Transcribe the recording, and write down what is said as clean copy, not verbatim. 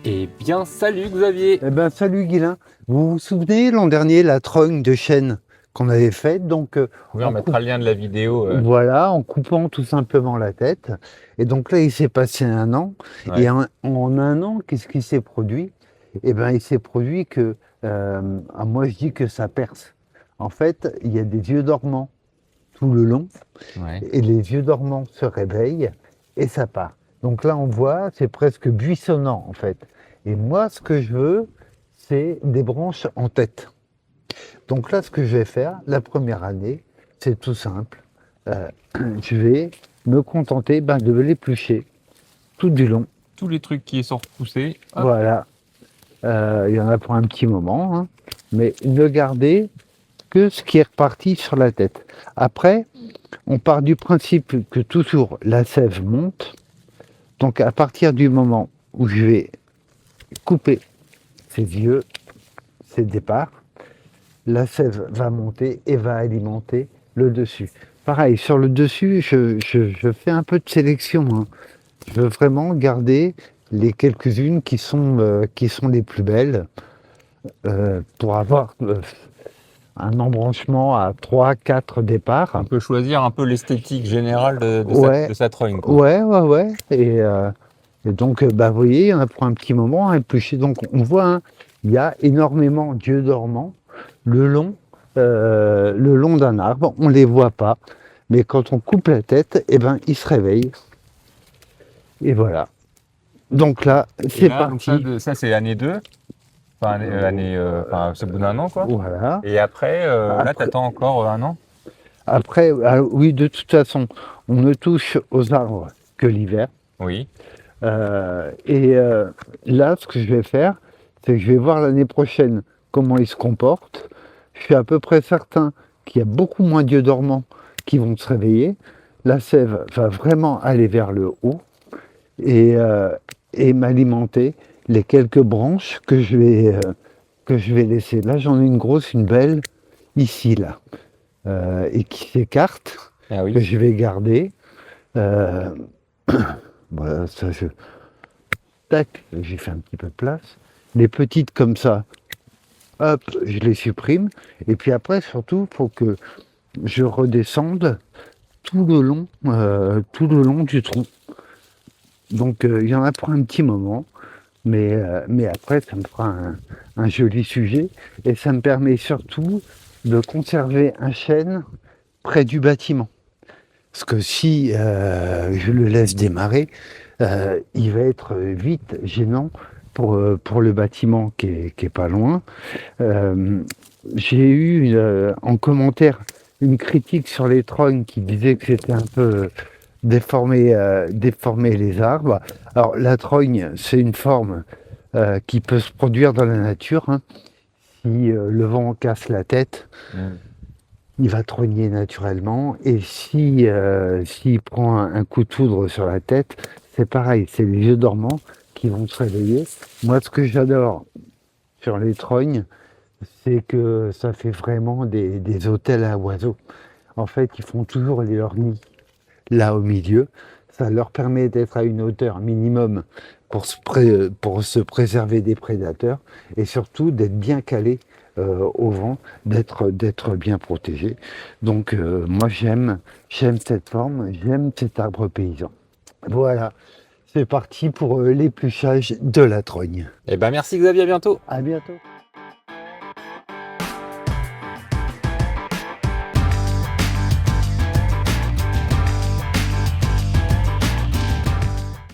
Eh bien, salut Xavier! Eh ben, salut Guilain. Vous vous souvenez l'an dernier la trogne de chêne qu'on avait faite Oui, on en mettra coup- le lien de la vidéo. voilà, en coupant tout simplement la tête. Et donc là, il s'est passé un an. Et Ouais. en un an, qu'est-ce qui s'est produit? Eh ben, il s'est produit que, moi je dis que ça perce. En fait, il y a des yeux dormants tout le long, Ouais. et les yeux dormants se réveillent et ça part. Donc là, on voit, c'est presque buissonnant en fait. Et moi, ce que je veux, c'est des branches en tête. Donc là, ce que je vais faire, la première année, c'est tout simple. Euh, je vais me contenter de l'éplucher tout du long. Tous les trucs qui sont repoussés. Hop. Voilà. Il y en a pour un petit moment, hein. Mais ne garder que ce qui est reparti sur la tête. Après, on part du principe que toujours la sève monte. Donc à partir du moment où je vais couper ses yeux, ses départs, la sève va monter et va alimenter le dessus. Pareil, sur le dessus, je fais un peu de sélection, hein. Je veux vraiment garder les quelques-unes qui sont les plus belles pour avoir un embranchement à 3, 4 départs. On peut choisir un peu l'esthétique générale Ouais, de sa trogne, quoi. ouais. Et donc, vous voyez, il y en a pour un petit moment à éplucher. Donc, on voit, hein, il y a énormément d'yeux dormants le long d'un arbre. On ne les voit pas, mais quand on coupe la tête, eh ben, ils se réveillent. Et voilà. Donc là, Et c'est là, donc ça, parti. ça c'est année 2. Enfin, enfin, c'est au bout d'un an, quoi. Voilà. Et après, là, Après, t'attends encore un an. oui, de toute façon, on ne touche aux arbres que l'hiver. Oui. Là, ce que je vais faire, c'est que je vais voir l'année prochaine comment ils se comportent. Je suis à peu près certain qu'il y a beaucoup moins d'yeux dormants qui vont se réveiller. La sève va vraiment aller vers le haut et, euh, et m'alimenter les quelques branches que je vais laisser. Là, j'en ai une grosse, une belle, ici, là, et qui s'écarte, Ah que oui. je vais garder. Euh, voilà, ça, tac, j'ai fait un petit peu de place. Les petites comme ça, hop, je les supprime. Et puis après, surtout, il faut que je redescende tout le long du tronc. Donc il y en a pour un petit moment, mais après, ça me fera un joli sujet. Et ça me permet surtout de conserver un chêne près du bâtiment. Parce que si je le laisse démarrer, il va être vite gênant pour le bâtiment qui est pas loin. Euh, j'ai eu en commentaire une critique sur les trognes qui disait que c'était un peu déformer les arbres. Alors la trogne, c'est une forme qui peut se produire dans la nature, hein. Si le vent casse la tête, Mm. il va trogner naturellement. Et si s'il prend un coup de foudre sur la tête, c'est pareil, c'est les yeux dormants qui vont se réveiller. Moi, ce que j'adore sur les trognes, c'est que ça fait vraiment des hôtels à oiseaux. En fait, ils font toujours leur nid là au milieu. Ça leur permet d'être à une hauteur minimum pour se préserver des prédateurs et surtout d'être bien calés au vent, d'être bien protégés. Donc moi j'aime cette forme, j'aime cet arbre paysan. Voilà, c'est parti pour l'épluchage de la trogne. Eh ben, merci Xavier, à bientôt. À bientôt.